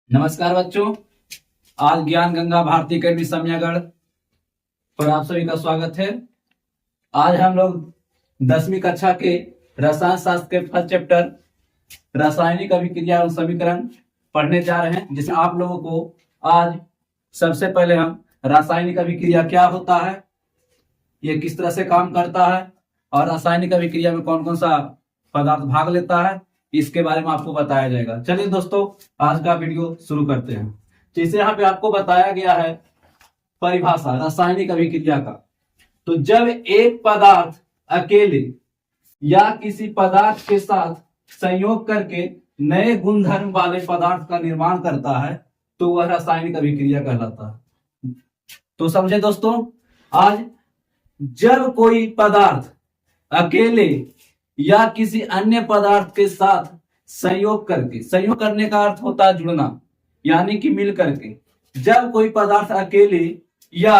नमस्कार बच्चों। आज ज्ञान गंगा भारती अकेडमी समयागढ़ पर आप सभी का स्वागत है। आज हम लोग 10वीं कक्षा के रसायन शास्त्र के फर्स्ट चैप्टर रासायनिक अभिक्रिया और समीकरण पढ़ने जा रहे हैं, जिसमें आप लोगों को आज सबसे पहले हम रासायनिक अभिक्रिया क्या होता है, ये किस तरह से काम करता है और रासायनिक अभिक्रिया में कौन कौन सा पदार्थ भाग लेता है, इसके बारे में आपको बताया जाएगा। चलिए दोस्तों, आज का वीडियो शुरू करते हैं। जैसे यहाँ पे आपको बताया गया है परिभाषा रासायनिक अभिक्रिया का। तो जब एक पदार्थ अकेले या किसी पदार्थ के साथ संयोग करके नए गुणधर्म वाले पदार्थ का निर्माण करता है तो वह रासायनिक अभिक्रिया कहलाता है। तो समझे दोस्तों, आज जब कोई पदार्थ अकेले या किसी अन्य पदार्थ के साथ संयोग करके, संयोग करने का अर्थ होता है जुड़ना, यानी कि मिल करके, जब कोई पदार्थ अकेले या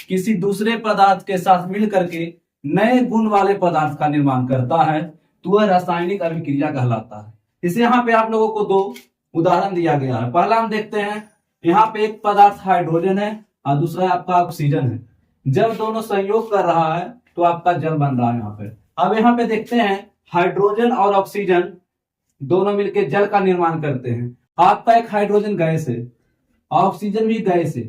किसी दूसरे पदार्थ के साथ मिल करके नए गुण वाले पदार्थ का निर्माण करता है तो वह रासायनिक अभिक्रिया कहलाता है। इसे यहाँ पे आप लोगों को दो उदाहरण दिया गया है। पहला हम देखते हैं, यहाँ पे एक पदार्थ हाइड्रोजन है और दूसरा आपका ऑक्सीजन है। जब दोनों संयोग कर रहा है तो आपका जल बन रहा है यहाँ पे। अब यहाँ पे देखते हैं, हाइड्रोजन और ऑक्सीजन दोनों मिलकर जल का निर्माण करते हैं। आपका एक हाइड्रोजन गैस है, ऑक्सीजन भी गैस है,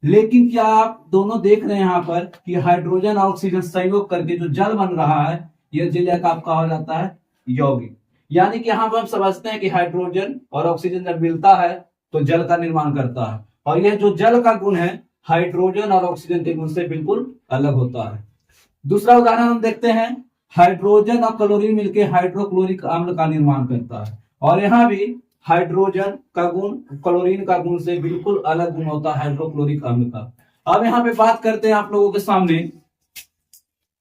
लेकिन क्या आप दोनों देख रहे हैं यहाँ पर कि हाइड्रोजन और ऑक्सीजन संयोग करके जो जल बन रहा है, यह जल आपका हो जाता है यौगिक। यानी कि यहाँ पर हम समझते हैं कि हाइड्रोजन और ऑक्सीजन जब मिलता है तो जल का निर्माण करता है, और यह जो जल का गुण है हाइड्रोजन और ऑक्सीजन के गुण से बिल्कुल अलग होता है। दूसरा उदाहरण हम देखते हैं, हाइड्रोजन और क्लोरीन मिलकर हाइड्रोक्लोरिक अम्ल का निर्माण करता है, और यहाँ भी हाइड्रोजन का गुण क्लोरीन का गुण से बिल्कुल अलग गुण होता है हाइड्रोक्लोरिक अम्ल का। अब यहाँ पे बात करते हैं आप लोगों के सामने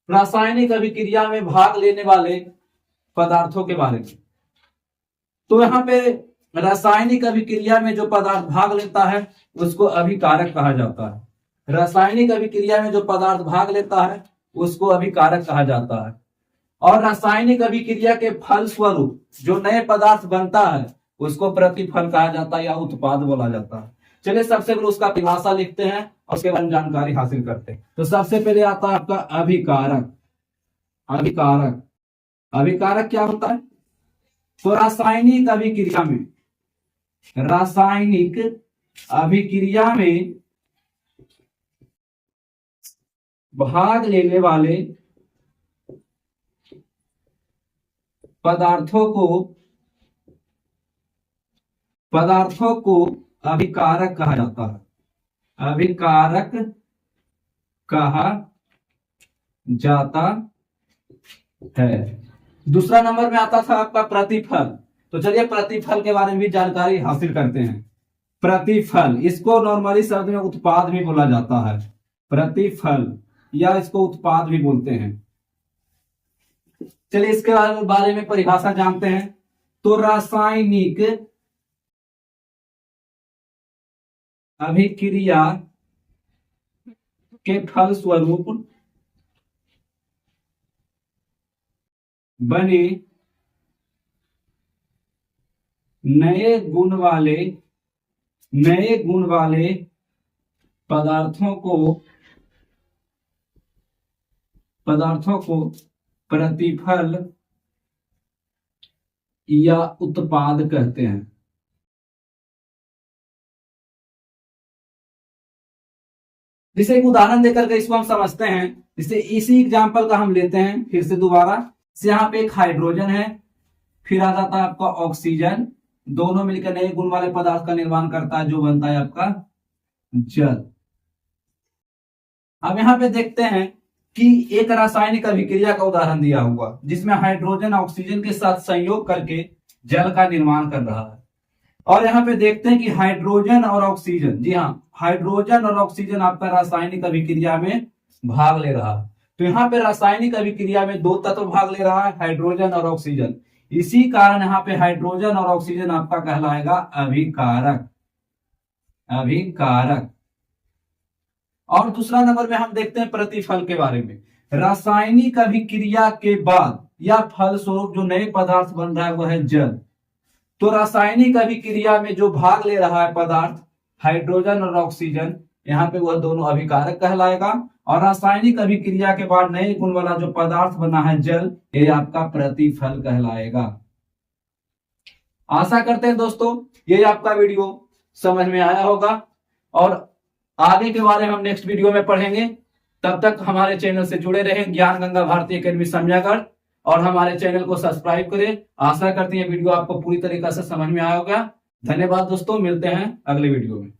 रासायनिक अभिक्रिया में भाग लेने वाले पदार्थों के बारे में। तो यहाँ पे रासायनिक अभिक्रिया में जो पदार्थ भाग लेता है उसको अभिकारक कहा जाता है। रासायनिक अभिक्रिया में जो पदार्थ भाग लेता है उसको अभिकारक कहा जाता है, और रासायनिक अभिक्रिया के फल स्वरूप जो नए पदार्थ बनता है उसको प्रतिफल कहा जाता है या उत्पाद बोला जाता है। चलिए सबसे पहले उसका परिभाषा लिखते हैं और उसके बारे में जानकारी हासिल करते हैं। तो सबसे पहले आता है आपका अभिकारक। अभिकारक अभिकारक क्या होता है? तो रासायनिक अभिक्रिया में, रासायनिक अभिक्रिया में भाग लेने वाले पदार्थों को अभिकारक कहा जाता है। अभिकारक कहा जाता है। दूसरा नंबर में आता था आपका प्रतिफल। तो चलिए प्रतिफल के बारे में भी जानकारी हासिल करते हैं। प्रतिफल, इसको नॉर्मली शब्द में उत्पाद भी बोला जाता है। प्रतिफल या इसको उत्पाद भी बोलते हैं। चलिए इसके बारे में परिभाषा जानते हैं। तो रासायनिक अभिक्रिया के फल स्वरूप बने नए गुण वाले पदार्थों को प्रतिफल या उत्पाद कहते हैं। जैसे एक उदाहरण देकर के इसको हम समझते हैं। जैसे इसी एग्जांपल का हम लेते हैं फिर से दोबारा। यहाँ पे एक हाइड्रोजन है, फिर आ जाता है आपका ऑक्सीजन, दोनों मिलकर नए गुण वाले पदार्थ का निर्माण करता है जो बनता है आपका जल। अब यहाँ पे देखते हैं कि एक रासायनिक अभिक्रिया का उदाहरण दिया हुआ जिसमें हाइड्रोजन ऑक्सीजन के साथ संयोग करके जल का निर्माण कर रहा है। और यहाँ पे देखते हैं कि हाइड्रोजन और ऑक्सीजन, जी हाँ, हाइड्रोजन और ऑक्सीजन आपका रासायनिक अभिक्रिया में भाग ले रहा है। तो यहाँ पे रासायनिक अभिक्रिया में दो तत्व भाग ले रहा है, हाइड्रोजन और ऑक्सीजन। इसी कारण यहाँ पे हाइड्रोजन और ऑक्सीजन आपका कहलाएगा अभिकारक। अभिकारक। और दूसरा नंबर में हम देखते हैं प्रतिफल के बारे में। रासायनिक अभिक्रिया के बाद या फल स्वरूप जो नए पदार्थ बन रहा है वह है जल। तो रासायनिक अभिक्रिया में जो भाग ले रहा है पदार्थ, हाइड्रोजन और ऑक्सीजन, यहाँ पे वह दोनों अभिकारक कहलाएगा। और रासायनिक अभिक्रिया के बाद नए गुण वाला जो पदार्थ बना है जल, ये आपका प्रतिफल कहलाएगा। आशा करते हैं दोस्तों ये आपका वीडियो समझ में आया होगा, और आगे के बारे में हम नेक्स्ट वीडियो में पढ़ेंगे। तब तक हमारे चैनल से जुड़े रहें, ज्ञान गंगा भारती एकेडमी समयागढ़, और हमारे चैनल को सब्सक्राइब करें। आशा करते हैं वीडियो आपको पूरी तरीके से समझ में आया होगा। धन्यवाद दोस्तों, मिलते हैं अगले वीडियो में।